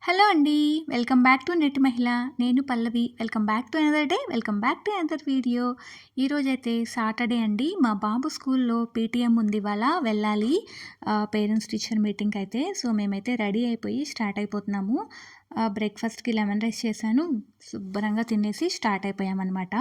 Hello అండి. Welcome back to నెట్ మహిళ. నేను Pallavi. Welcome back to another day. Welcome back to another video. ఈరోజైతే సాటర్డే అండి. మా బాబు స్కూల్లో పీటీఎం ఉంది ఇవాళ. వెళ్ళాలి పేరెంట్స్ టీచర్ మీటింగ్‌కి అయితే. సో, మేమైతే రెడీ అయిపోయి స్టార్ట్ అయిపోతున్నాము. బ్రేక్‌ఫాస్ట్‌కి లెమన్ రైస్ చేశాను. శుభ్రంగా తినేసి స్టార్ట్ అయిపోయామనమాట.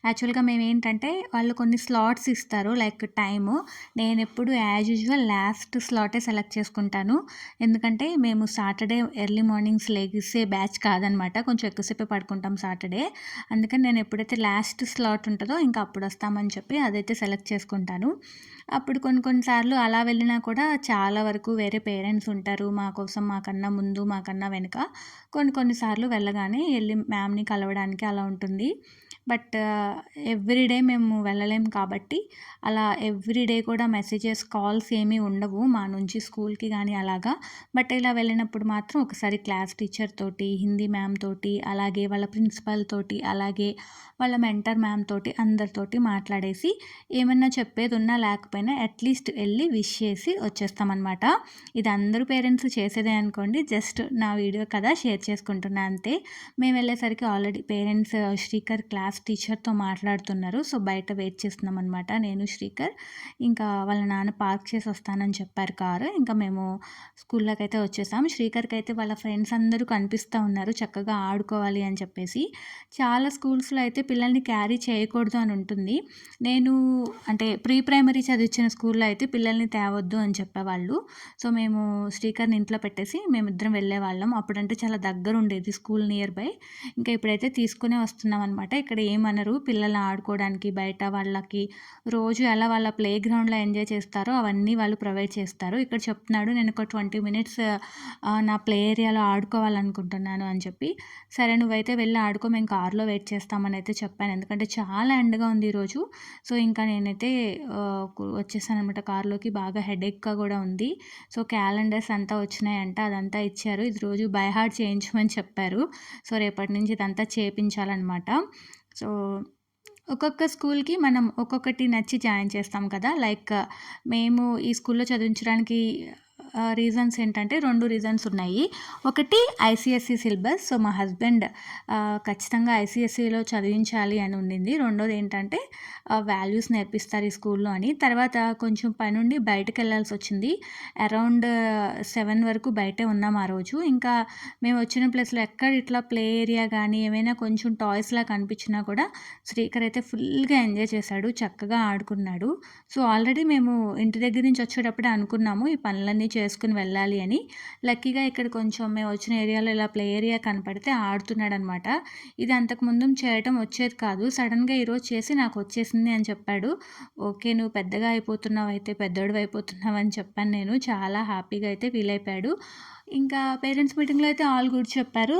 యాక్చువల్‌గా మేమేంటంటే వాళ్ళు కొన్ని స్లాట్స్ ఇస్తారు లైక్ టైము. నేనెప్పుడు యాజ్ యూజువల్ లాస్ట్ స్లాటే సెలెక్ట్ చేసుకుంటాను. ఎందుకంటే మేము సాటర్డే ఎర్లీ మార్నింగ్స్ లెగిసే బ్యాచ్ కాదనమాట. కొంచెం ఎక్కువసేపే పడుకుంటాం సాటర్డే. అందుకని నేను ఎప్పుడైతే లాస్ట్ స్లాట్ ఉంటదో ఇంకా అప్పుడు వస్తామని చెప్పి అదైతే సెలెక్ట్ చేసుకుంటాను. అప్పుడు కొన్ని కొన్ని సార్లు అలా వెళ్ళినా కూడా చాలా వరకు వేరే పేరెంట్స్ ఉంటారు. మా కోసం మాకన్నా ముందు, మాకన్నా వెనక. కొన్ని కొన్ని సార్లు వెళ్ళగానే ఎళ్లి మ్యామ్‌ని కలవడానికి అలా ఉంటుంది. బట్ ఎవ్రీడే మేము వెళ్ళలేం కాబట్టి అలా ఎవ్రీడే కూడా మెసేజెస్, కాల్స్ ఏమీ ఉండవు మా నుంచి స్కూల్‌కి గానీ అలాగా. బట్ ఇలా వెళ్ళినప్పుడు మాత్రం ఒకసారి క్లాస్ టీచర్ తోటి, హిందీ మ్యామ్ తోటి, అలాగే వాళ్ళ ప్రిన్సిపల్ తోటి, అలాగే వాళ్ళ మెంటర్ మ్యామ్ తోటి అందరితోటి మాట్లాడేసి ఏమన్నా చెప్పేదున్నా లేకపోయినా అట్‌లీస్ట్ ఎళ్లి విష్ చేసి వచ్చేస్తామనమాట. ఇది అందరూ పేరెంట్స్ చేసేదే అనుకోండి. జస్ట్ నా వీడియో కదా షేర్ చేసుకుంటున్నా అంతే. మేము వెళ్ళేసరికి ఆల్రెడీ పేరెంట్స్ శ్రీకర్ క్లాస్ టీచర్‌తో మాట్లాడుతున్నారు. సో, బయట వెయిట్ చేస్తున్నామనమాట నేను, శ్రీకర్. ఇంకా వాళ్ళ నాన్న పార్క్ చేసి వస్తానని చెప్పారు కారు. ఇంకా మేము స్కూల్లోకైతే వచ్చేసాం. శ్రీకర్‌కైతే వాళ్ళ ఫ్రెండ్స్ అందరూ కనిపిస్తా ఉన్నారు చక్కగా ఆడుకోవాలి అని చెప్పేసి. చాలా స్కూల్స్‌లో అయితే పిల్లల్ని క్యారీ చేయకూడదు అని ఉంటుంది. నేను అంటే ప్రీ ప్రైమరీ చదివించిన స్కూల్‌లో అయితే పిల్లల్ని తేవద్దు అని చెప్పేవాళ్ళు. సో, మేము శ్రీకర్‌ని ఇంట్లో పెట్టేసి మేమిద్దరం వెళ్ళేవాళ్ళం. అప్పుడంటే చాలా దగ్గరుండేది స్కూల్ నియర్ బై. ఇంకా ఇప్పుడైతే తీసుకునే వస్తున్నామనమాట. ఇక్కడ ఏమనరు. పిల్లలు ఆడుకోవడానికి బయట వాళ్ళకి రోజు ఎలా వాళ్ళ ప్లే గ్రౌండ్‌లో ఎంజాయ్ చేస్తారో అవన్నీ వాళ్ళు ప్రొవైడ్ చేస్తారు. ఇక్కడ చెప్తున్నాడు నేను ఒక 20 మినిట్స్ నా ప్లే ఏరియాలో ఆడుకోవాలనుకుంటున్నాను అని చెప్పి. సరే నువ్వైతే వెళ్ళి ఆడుకో మేము కార్‌లో వెయిట్ చేస్తామని అయితే చెప్పాను. ఎందుకంటే చాలా ఎండగా ఉంది ఈరోజు. సో, ఇంకా నేనైతే వచ్చేసాననమాట కార్‌లోకి. బాగా హెడేక్‌గా గూడా ఉంది. సో, క్యాలెండర్స్ అంతా వచ్చినాయంట. అదంతా ఇచ్చారు. ఇది రోజు బై హార్ట్ చేయించమని చెప్పారు. సో, రేపటి నుంచి ఇదంతా చేపించాలనమాట. సో, ఒక్కొక్క స్కూల్‌కి మనం ఒక్కొక్కటి నచ్చి జాయిన్ చేస్తాం కదా! లైక్ మేము ఈ స్కూల్‌లో చదివించడానికి రీజన్స్ ఏంటంటే 2 రీజన్స్ ఉన్నాయి. ఒకటి ఐసీఎస్‌ఈ సిలబస్. సో, మా హస్బెండ్ ఖచ్చితంగా ఐసీఎస్‌ఈలో చదివించాలి అని ఉండింది. రెండోదేంటంటే వాల్యూస్ నేర్పిస్తారు ఈ స్కూల్‌లో అని. తర్వాత కొంచెం పనుండి బయటకెళ్ళాల్సొచ్చింది. అరౌండ్ 7 వరకు బయటే ఉన్నాం ఆ రోజు. ఇంకా మేము వచ్చిన ప్లేస్‌లో ఎక్కడ ఇట్లా ప్లే ఏరియా గానీ, ఏమైనా కొంచెం టాయ్స్‌లా కనిపించినా కూడా శ్రీకర్ అయితే ఫుల్‌గా ఎంజాయ్ చేశాడు. చక్కగా ఆడుకున్నాడు. సో, ఆల్రెడీ మేము ఇంటి దగ్గర నుంచి వచ్చేటప్పుడే అనుకున్నాము ఈ పనులన్నీ చేసుకొని వెళ్ళాలి అని. లక్కీగా ఇక్కడ కొంచెం మేము వచ్చిన ఏరియాలో ఇలా ప్లే ఏరియా కనపడితే ఆడుతున్నాడనమాట. ఇది అంతకుముందు చేయటం వచ్చేది కాదు. సడెన్‌గా ఈరోజు చేసి నాకొచ్చేసింది అని చెప్పాడు. ఓకే. నువ్వు పెద్దగా అయిపోతున్నావయితే, పెద్దోడివయిపోతున్నావని చెప్పాను నేను. చాలా హ్యాపీగా అయితే ఫీల్ అయిపోయాడు. ఇంకా పేరెంట్స్ మీటింగ్‌లో అయితే ఆల్ గుడ్ చెప్పారు.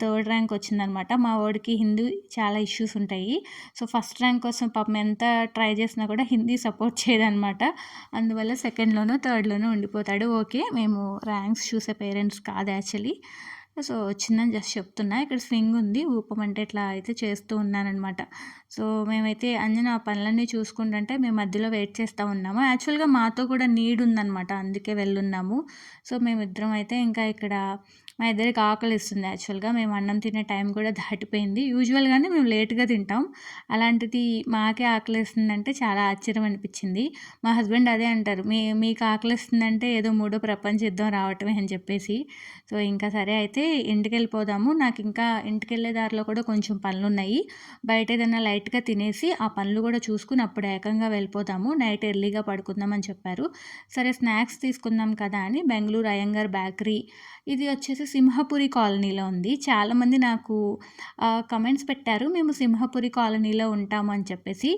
థర్డ్ ర్యాంక్ వచ్చిందనమాట. మా వోడికి హిందీ చాలా ఇష్యూస్ ఉంటాయి. సో, ఫస్ట్ ర్యాంక్ కోసం పాపం ఎంత ట్రై చేసినా కూడా హిందీ సపోర్ట్ చేయదనమాట. అందువల్ల సెకండ్‌లోనో, థర్డ్‌లోనో ఉండిపోతాడు. ఓకే. మేము ర్యాంక్స్ చూసే పేరెంట్స్ కాదు యాక్చువల్లీ. సో, వచ్చిందని జస్ట్ చెప్తున్నా. ఇక్కడ స్వింగ్ ఉంది. ఊపమంటే ఇట్లా అయితే చేస్తూ ఉన్నాననమాట. సో, మేమైతే అంజన ఆ పనులన్నీ చూసుకుంటుంటే మేము మధ్యలో వెయిట్ చేస్తా ఉన్నాము. యాక్చువల్‌గా మాతో కూడా నీడ్ ఉందనమాట. అందుకే వెళ్ళున్నాము. సో, మేమిద్దరం అయితే ఇంకా ఇక్కడ మా ఇద్దరికి ఆకలేస్తుంది యాక్చువల్‌గా. మేము అన్నం తినే టైం కూడా దాటిపోయింది. యూజువల్‌గానే మేము లేట్‌గా తింటాం. అలాంటిది మాకే ఆకలేస్తుందంటే చాలా ఆశ్చర్యం అనిపిచ్చింది. మా హస్బెండ్ అదే అంటారు. మీకు ఆకలేస్తుందంటే ఏదో మూడో ప్రపంచ యుద్ధం రావటమే అని చెప్పేసి. సో, ఇంకా సరే అయితే ఇంటికెళ్ళిపోదాము. నాకింకా ఇంటికెళ్ళే దారిలో కూడా కొంచెం పనులున్నాయి. బయట ఏదైనా లైట్‌గా తినేసి ఆ పనులు కూడా చూసుకొని అప్పుడు ఏకంగా వెళ్ళిపోదాము. నైట్ ఎర్లీగా పడుకుందామని చెప్పారు. సరే స్నాక్స్ తీసుకుందాం కదా అని బెంగుళూరు అయ్యంగార్ బేకరీ ఇది వచ్చేసి సింహపురి కాలనీలో ఉంది. చాలామంది నాకు కమెంట్స్ పెట్టారు. మేము సింహపురి కాలనీలో ఉంటాము అని చెప్పేసి.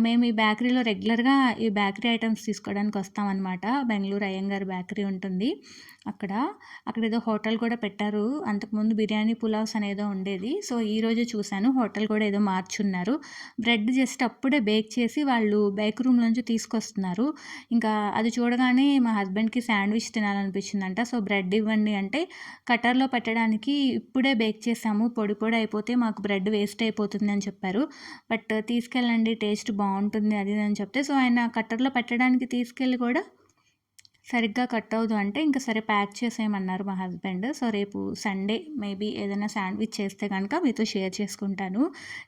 మేము ఈ బేకరీలో రెగ్యులర్‌గా ఈ బేకరీ ఐటెమ్స్ తీసుకోవడానికి వస్తామనమాట. బెంగుళూరు అయ్యంగార్ బేకరీ ఉంటుంది అక్కడ. అక్కడేదో హోటల్ కూడా పెట్టారు. అంతకుముందు బిర్యానీ పులావ్స్ అనేదో ఉండేది. సో, ఈరోజే చూశాను హోటల్ కూడా ఏదో మార్చున్నారు. బ్రెడ్ జస్ట్ అప్పుడే బేక్ చేసి వాళ్ళు బేక్ రూమ్‌లోంచి తీసుకొస్తున్నారు. ఇంకా అది చూడగానే మా హస్బెండ్‌కి శాండ్‌విచ్ తినాలనిపించిందంట. సో, బ్రెడ్ ఇవ్వండి అంటే కట్టర్‌లో పెట్టడానికి ఇప్పుడే బేక్ చేసాము. పొడి పొడి అయిపోతే మాకు బ్రెడ్ వేస్ట్ అయిపోతుంది అని చెప్పారు. బట్ తీసుకెళ్ళండి టేస్ట్ బావుంటుంది అది ఇది అని చెప్తే సో, ఆయన కట్టర్‌లో పెట్టడానికి తీసుకెళ్ళి కూడా సరిగ్గా కట్ అవ్వదు అంటే ఇంక సరే ప్యాక్ చేసేయమన్నారు మా హస్బెండ్. సో, రేపు సండే మేబీ ఏదైనా శాండ్‌విచ్ చేస్తే గనక మీతో షేర్ చేసుకుంటాను.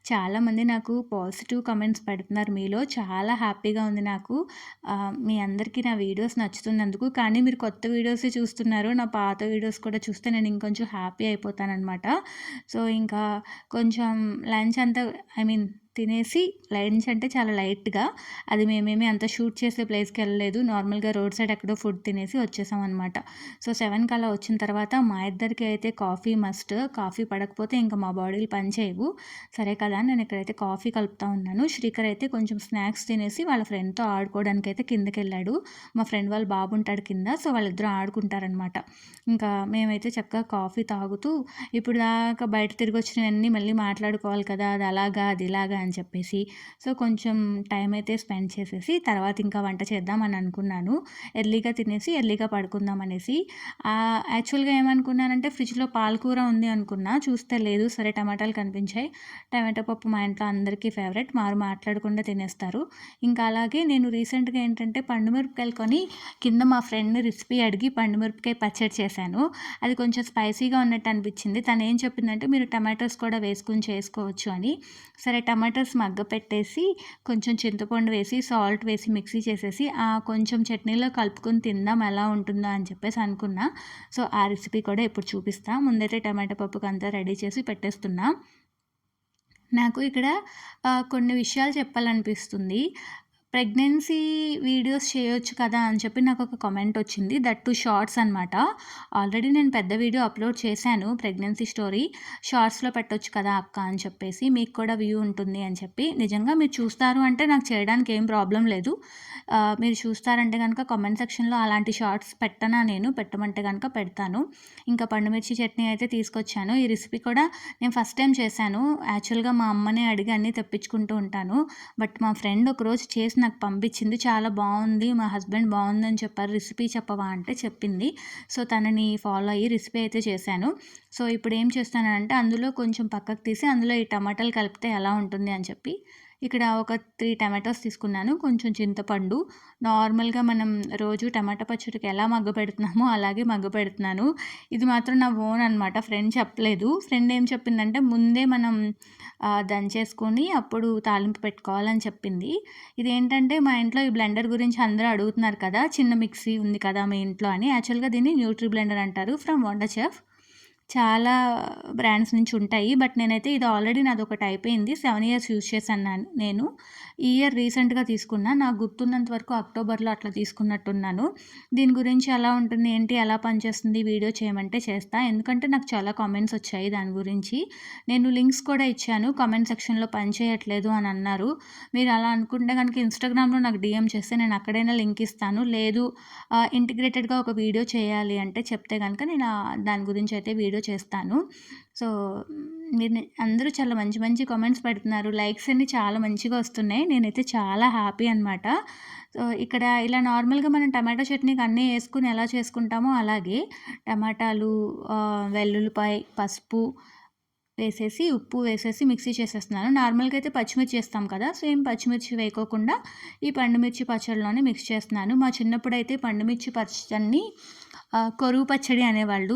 చాలామంది నాకు పాజిటివ్ కామెంట్స్ పెడుతున్నారు మీలో. చాలా హ్యాపీగా ఉంది నాకు. మీ అందరికీ నా వీడియోస్ నచ్చుతున్నందుకు. కానీ మీరు కొత్త వీడియోసే చూస్తున్నారు. నా పాత వీడియోస్ కూడా చూస్తే నేను ఇంకొంచెం హ్యాపీ అయిపోతాననమాట. సో, ఇంకా కొంచెం లంచ్ అంతా ఐ మీన్ తినేసి లంచ్ అంటే చాలా లైట్‌గా అది మేమేమి అంత షూట్ చేసే ప్లేస్‌కెళ్ళలేదు. నార్మల్‌గా రోడ్ సైడ్ ఎక్కడో ఫుడ్ తినేసి వచ్చేసామనమాట. సో, 7కి అలా వచ్చిన తర్వాత మా ఇద్దరికి అయితే కాఫీ మస్ట్. కాఫీ పడకపోతే ఇంక మా బాడీలు పని చేయవు. సరే కదా అని నేను ఇక్కడైతే కాఫీ కలుపుతా ఉన్నాను. శ్రీకర్ అయితే కొంచెం స్నాక్స్ తినేసి వాళ్ళ ఫ్రెండ్‌తో ఆడుకోవడానికైతే కిందకెళ్ళాడు. మా ఫ్రెండ్ వాళ్ళ బాబు ఉంటాడు కింద. సో, వాళ్ళిద్దరూ ఆడుకుంటారనమాట. ఇంకా మేమైతే చక్కగా కాఫీ తాగుతూ ఇప్పుడు దాకా బయట తిరిగొచ్చినవన్నీ మళ్ళీ మాట్లాడుకోవాలి కదా! అది అలాగా, అది ఇలాగా అని చెప్పేసి సో, కొంచెం టైం అయితే స్పెండ్ చేసేసి తర్వాత ఇంకా వంట చేద్దామని అనుకున్నాను. ఎర్లీగా తినేసి ఎర్లీగా పడుకుందాం అనేసి. యాక్చువల్‌గా ఏమనుకున్నానంటే ఫ్రిడ్జ్‌లో పాలకూర ఉంది అనుకున్నా. చూస్తే లేదు. సరే టమాటాలు కనిపించాయి. టమాటో పప్పు మా ఇంట్లో అందరికీ ఫేవరెట్. మారు మాట్లాడకుండా తినేస్తారు. ఇంకా అలాగే నేను రీసెంట్‌గా ఏంటంటే పండు మిరపకాయలు కొని కింద మా ఫ్రెండ్ రెసిపీ అడిగి పండు మిరపకాయ పచ్చడి చేశాను. అది కొంచెం స్పైసీగా ఉన్నట్టు అనిపించింది. తనేం చెప్పిందంటే మీరు టమాటోస్ కూడా వేసుకొని చేసుకోవచ్చు అని. సరే టమాటోస్ మగ్గపెట్టేసి కొంచెం చింతపండు వేసి, సాల్ట్ వేసి మిక్సీ చేసేసి కొంచెం చట్నీలో కలుపుకొని తిందాం ఎలా ఉంటుందో అని చెప్పేసి అనుకున్నా. సో, ఆ రెసిపీ కూడా ఇప్పుడు చూపిస్తా. ముందైతే టమాటా పప్పుకంతా రెడీ చేసి పెట్టేస్తున్నా. నాకు ఇక్కడ కొన్ని విషయాలు చెప్పాలనిపిస్తుంది. ప్రెగ్నెన్సీ వీడియోస్ చేయొచ్చు కదా అని చెప్పి నాకొక కామెంట్ వచ్చింది. దట్ టూ షార్ట్స్ అనమాట. ఆల్రెడీ నేను పెద్ద వీడియో అప్లోడ్ చేశాను ప్రెగ్నెన్సీ స్టోరీ. షార్ట్స్‌లో పెట్టొచ్చు కదా అక్క అని చెప్పేసి. మీకు కూడా వ్యూ ఉంటుంది అని చెప్పి. నిజంగా మీరు చూస్తారు అంటే నాకు చేయడానికి ఏం ప్రాబ్లమ్ లేదు. మీరు చూస్తారంటే గనక కామెంట్ సెక్షన్‌లో అలాంటి షార్ట్స్ పెట్టనా నేను. పెట్టమంటే గనక పెడతాను. ఇంకా పండుమిర్చి చట్నీ అయితే తీసుకొచ్చాను. ఈ రెసిపీ కూడా నేను ఫస్ట్ టైమ్ చేశాను. యాక్చువల్‌గా మా అమ్మనే అడిగి అన్నీ తెప్పించుకుంటూ ఉంటాను. బట్ మా ఫ్రెండ్ ఒకరోజు చేసి నాకు పంపించింది. చాలా బావుంది. మా హస్బెండ్ బావుందని చెప్పారు. రెసిపీ చెప్పవా అంటే చెప్పింది. సో, తనని ఫాలో అయ్యి రెసిపీ అయితే చేశాను. సో, ఇప్పుడు ఏం చేస్తానంటే అందులో కొంచెం పక్కకు తీసి అందులో ఈ టమాటాలు కలిపితే ఎలా ఉంటుంది అని చెప్పి ఇక్కడ ఒక 3 టమాటోస్ తీసుకున్నాను. కొంచెం చింతపండు. నార్మల్‌గా మనం రోజు టమాటా పచ్చడికి ఎలా మగ్గపెడుతున్నామో అలాగే మగ్గపెడుతున్నాను. ఇది మాత్రం నా ఓన్ అనమాట. ఫ్రెండ్ చెప్పలేదు. ఫ్రెండ్ ఏం చెప్పిందంటే ముందే మనం దంచేసుకొని అప్పుడు తాలింపు పెట్టుకోవాలని చెప్పింది. ఇదేంటంటే మా ఇంట్లో ఈ బ్లెండర్ గురించి అందరూ అడుగుతున్నారు కదా! చిన్న మిక్సీ ఉంది కదా మీ ఇంట్లో అని. యాక్చువల్‌గా దీన్ని న్యూట్రీ బ్లెండర్ అంటారు ఫ్రమ్ వండర్ చెఫ్. చాలా బ్రాండ్స్ నుంచి ఉంటాయి. బట్ నేనైతే ఇది ఆల్రెడీ నాదొకటి అయిపోయింది. 7 ఇయర్స్ యూజ్ చేశాను నేను. ఈ ఇయర్ రీసెంట్‌గా తీసుకున్నా. నాకు గుర్తున్నంత వరకు అక్టోబర్‌లో అట్లా తీసుకున్నట్టున్నాను. దీని గురించి ఎలా ఉంటుంది, ఏంటి, ఎలా పనిచేస్తుంది వీడియో చేయమంటే చేస్తా. ఎందుకంటే నాకు చాలా కామెంట్స్ వచ్చాయి దాని గురించి. నేను లింక్స్ కూడా ఇచ్చాను. కామెంట్ సెక్షన్‌లో పనిచేయట్లేదు అని అన్నారు. మీరు అలా అనుకుంటే గనుక ఇన్‌స్టాగ్రామ్‌లో నాకు డీఎం చేస్తే నేను అక్కడైనా లింక్ ఇస్తాను. లేదు ఇంటిగ్రేటెడ్‌గా ఒక వీడియో చేయాలి అంటే చెప్తే గనుక నేను దాని గురించి అయితే వీడియో చేస్తాను. సో, మీరు అందరూ చాలా మంచి మంచి కామెంట్స్ పెడుతున్నారు. లైక్స్ అన్నీ చాలా మంచిగా వస్తున్నాయి. నేనైతే చాలా హ్యాపీ అనమాట. సో, ఇక్కడ ఇలా నార్మల్‌గా మనం టమాటో చట్నీకి అన్నీ యేసుకొని ఎలా చేసుకుంటామో అలాగే టమాటాలు, వెల్లుల్లిపాయ, పసుపు వేసేసి, ఉప్పు వేసేసి మిక్సీ చేసేస్తున్నాను. నార్మల్‌గా అయితే పచ్చిమిర్చి ఏస్తాం కదా! సేమ్ పచ్చిమిర్చి వేయకోకుండా ఈ పండుమిర్చి పచ్చడిలోనే మిక్స్ చేస్తున్నాను. మా చిన్నప్పుడైతే పండుమిర్చి పచ్చడిని కొరువు పచ్చడి అనేవాళ్ళు.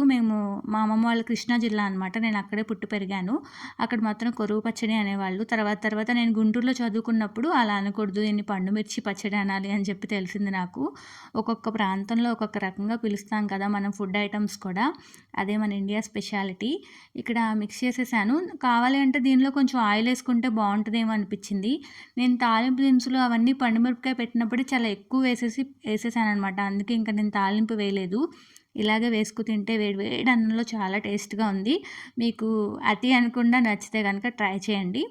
మా అమ్మమ్మ వాళ్ళ కృష్ణా జిల్లా అనమాట. నేను అక్కడే పుట్టి పెరిగాను. అక్కడ మాత్రం కొరువు పచ్చడి అనేవాళ్ళు. తర్వాత నేను గుంటూరులో చదువుకున్నప్పుడు అలా అనకూడదు. దీన్ని పండుమిర్చి పచ్చడి అనాలి అని చెప్పి తెలిసింది నాకు. ఒక్కొక్క ప్రాంతంలో ఒక్కొక్క రకంగా పిలుస్తాం కదా! మనం ఫుడ్ ఐటెమ్స్ కూడా. అదే మన ఇండియా స్పెషాలిటీ. ఇక్కడ మిక్స్ చేసేసాను. కావాలి అంటే దీనిలో కొంచెం ఆయిల్ ఏసుకుంటే బావుంటదేమో అనిపిచ్చింది. నేను తాలింపు దినుసులు అవన్నీ పండుమిరపకాయ పెట్టినప్పుడే చాలా ఎక్కువ ఏసేసాననమాట. అందుకే ఇంక నేను తాలింపు వేయలేదు. ఇలాగే వేసుకు తింటే వేడి వేడి అన్నంలో చాలా టేస్ట్‌గా ఉంది. మీకు అతి అనకుండా నచ్చితే గనక ట్రై చేయండి.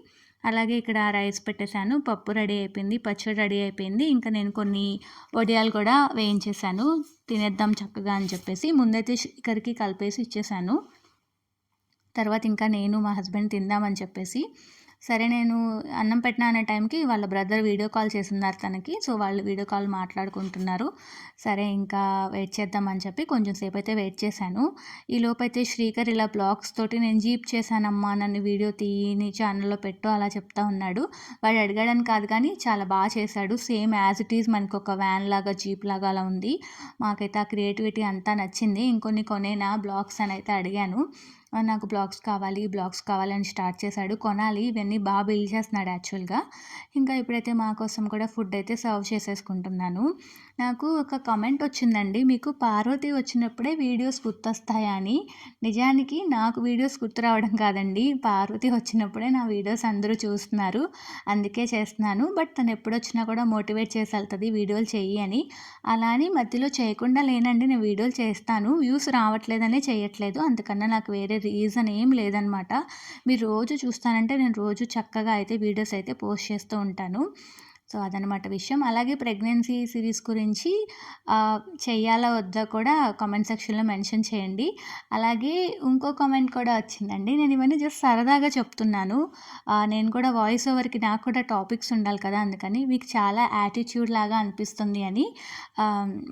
అలాగే ఇక్కడ రైస్ పెట్టేసాను. పప్పు రెడీ అయిపోయింది. పచ్చడి రెడీ అయిపోయింది. ఇంకా నేను కొన్ని వడియాలు కూడా వేయించేసాను. తినేద్దాం చక్కగా అని చెప్పేసి. ముందైతే కలిపేసి ఇచ్చేసాను. తర్వాత ఇంకా నేను మా హస్బెండ్ తిందామని చెప్పేసి సరే నేను అన్నం పెట్టినా అనే టైంకి వాళ్ళ బ్రదర్ వీడియో కాల్ చేసున్నారు తనకి. సో, వాళ్ళు వీడియో కాల్ మాట్లాడుకుంటున్నారు. సరే ఇంకా వెయిట్ చేద్దామని చెప్పి కొంచెం సేపయితే వెయిట్ చేశాను. ఈలోపైతే శ్రీకర్ ఇలా బ్లాగ్స్ తోటి నేను జీప్ చేశానమ్మా నన్ను వీడియో తీయి నీ ఛానల్‌లో పెట్టు అలా చెప్తా ఉన్నాడు. వాడు అడిగాడని కాదు కానీ చాలా చేశాడు. సేమ్ యాజ్ ఇట్ ఈజ్ మనకొక వ్యాన్ లాగా, జీప్ లాగా అలా ఉంది. మాకైతే ఆ క్రియేటివిటీ అంతా నచ్చింది. ఇంకొన్ని కొనేనా బ్లాగ్స్ అనైతే అడిగాను. నాకు బ్లాగ్స్ కావాలి అని స్టార్ట్ చేశాడు. కొనాలి ఇవన్నీ బిల్డ్ చేస్తున్నాడు యాక్చువల్‌గా. ఇంకా ఇప్పుడైతే మా కోసం కూడా ఫుడ్ అయితే సర్వ్ చేసేసుకుంటున్నాను. నాకు ఒక కామెంట్ వచ్చిందండి. మీకు పార్వతి వచ్చినప్పుడే వీడియోస్ గుర్తొస్తాయా అని. నిజానికి నాకు వీడియోస్ గుర్తు రావడం కాదండి. పార్వతి వచ్చినప్పుడే నా వీడియోస్ అందరూ చూస్తున్నారు. అందుకే చేస్తున్నాను. బట్ తను ఎప్పుడొచ్చినా కూడా మోటివేట్ చేసి వెళ్తది వీడియోలు చెయ్యి అని. అలా అని మధ్యలో చేయకుండా లేనండి. నేను వీడియోలు చేస్తాను. వ్యూస్ రావట్లేదనే చేయట్లేదు. అంతకన్నా నాకు వేరే రీజన్ ఏం లేదనమాట. మీరు రోజు చూస్తానంటే నేను రోజు చక్కగా అయితే వీడియోస్ అయితే పోస్ట్ చేస్తూ ఉంటాను. సో, అదనమాట విషయం. అలాగే ప్రెగ్నెన్సీ సిరీస్ గురించి చెయ్యాలా వద్దా కూడా కామెంట్ సెక్షన్‌లో మెన్షన్ చేయండి. అలాగే ఇంకో కామెంట్ కూడా వచ్చిందండి. నేను ఇవన్నీ జస్ట్ సరదాగా చెప్తున్నాను. నేను కూడా వాయిస్ ఓవర్‌కి నాకు కూడా టాపిక్స్ ఉండాలి కదా! అందుకని మీకు చాలా యాటిట్యూడ్ లాగా అనిపిస్తుంది అని.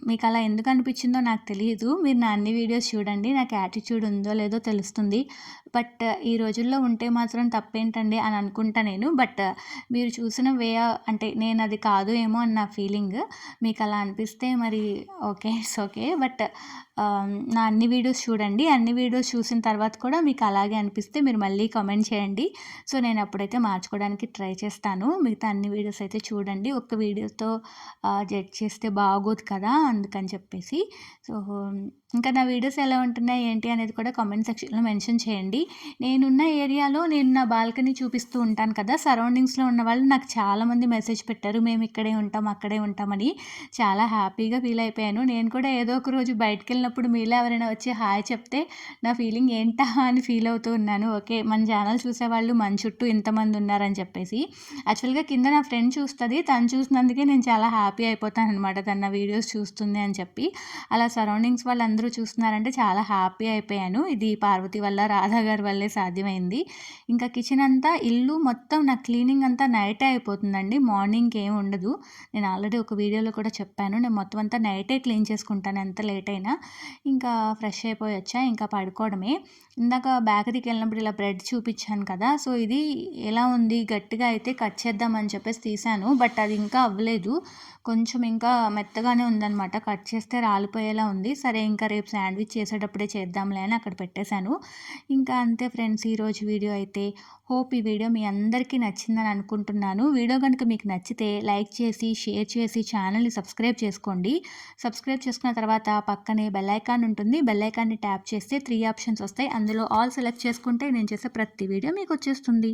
మీకు అలా ఎందుకు అనిపించిందో నాకు తెలీదు. మీరు నా అన్ని వీడియోస్ చూడండి. నాకు యాటిట్యూడ్ ఉందో లేదో తెలుస్తుంది. బట్ ఈ రోజుల్లో ఉంటే మాత్రం తప్పేంటండి అని అనుకుంటా నేను. బట్ మీరు చూసిన వే అంటే నేనది కాదు ఏమో అని నా ఫీలింగ్. మీకలా అనిపిస్తే మరి ఓకే. It's okay. బట్ నా అన్ని వీడియోస్ చూడండి. అన్ని వీడియోస్ చూసిన తర్వాత కూడా మీకు అలాగే అనిపిస్తే మీరు మళ్ళీ కామెంట్ చేయండి. సో, నేను అప్పుడైతే మార్చుకోవడానికి ట్రై చేస్తాను. మిగతా అన్ని వీడియోస్ అయితే చూడండి. ఒక్క వీడియోతో జడ్జ్ చేస్తే బాగోదు కదా! అందుకని చెప్పేసి. సో, ఇంకా నా వీడియోస్ ఎలా ఉంటున్నాయి ఏంటి అనేది కూడా కామెంట్ సెక్షన్‌లో మెన్షన్ చేయండి. నేనున్న ఏరియాలో నేను నా బాల్కనీ చూపిస్తూ ఉంటాను కదా! సరౌండింగ్స్‌లో ఉన్నవాళ్ళు నాకు చాలామంది మెసేజ్ పెట్టారు. మేము ఇక్కడే ఉంటాం, అక్కడే ఉంటామని. చాలా హ్యాపీగా ఫీల్ అయిపోయాను. నేను కూడా ఏదో ఒక రోజు బయటికెళ్ళినప్పుడు మీలో ఎవరైనా వచ్చి హాయ్ చెప్తే నా ఫీలింగ్ ఏంటా అని ఫీల్ అవుతూ ఉన్నాను. ఓకే. మన ఛానల్ చూసేవాళ్ళు మన చుట్టూ ఇంతమంది ఉన్నారని చెప్పేసి. యాక్చువల్‌గా కింద నా ఫ్రెండ్ చూస్తది. తను చూసినందుకే నేను చాలా హ్యాపీ అయిపోతాననమాట. తను నా వీడియోస్ చూస్తుంది అని చెప్పి. అలా సరౌండింగ్స్ వాళ్ళందరూ చూస్తున్నారంటే చాలా హ్యాపీ అయిపోయాను. ఇది పార్వతి వల్ల, రాధా గారి వల్లే సాధ్యమైంది. ఇంకా కిచెన్ అంతా ఇల్లు మొత్తం నా క్లీనింగ్ అంతా నైటే అయిపోతుందండి. మార్నింగ్‌కి ఏమి ఉండదు. నేను ఆల్రెడీ ఒక వీడియోలో కూడా చెప్పాను. నేను మొత్తం అంతా నైటే క్లీన్ చేసుకుంటాను ఎంత లేట్ అయినా. ఇంకా ఫ్రెష్ అయిపోయి వచ్చా. ఇంకా పడుకోవడమే. ఇందాక బేకరీకి వెళ్ళినప్పుడు ఇలా బ్రెడ్ చూపించాను కదా! సో, ఇది ఎలా ఉంది గట్టిగా అయితే కట్ చేద్దామని చెప్పేసి తీశాను. బట్ అది ఇంకా అవ్వలేదు. కొంచెం ఇంకా మెత్తగానే ఉందనమాట. కట్ చేస్తే రాలిపోయేలా ఉంది. సరే ఇంకా రేపు శాండ్విచ్ చేసేటప్పుడే చేద్దాంలే అని అక్కడ పెట్టేశాను. ఇంకా అంతే ఫ్రెండ్స్ ఈరోజు వీడియో అయితే. హోప్ ఈ వీడియో మీ అందరికీ నచ్చిందని అనుకుంటున్నాను. వీడియో కనుక మీకు నచ్చితే లైక్ చేసి, షేర్ చేసి ఛానల్‌ని సబ్స్క్రైబ్ చేసుకోండి. సబ్స్క్రైబ్ చేసుకున్న తర్వాత పక్కనే బెల్ ఐకాన్ ఉంటుంది. బెల్ ఐకాన్‌ని ట్యాప్ చేస్తే 3 ఆప్షన్స్ వస్తాయి. అందులో ఆల్ సెలెక్ట్ చేసుకుంటే నేను చేసే ప్రతి వీడియో మీకొచ్చేస్తుంది.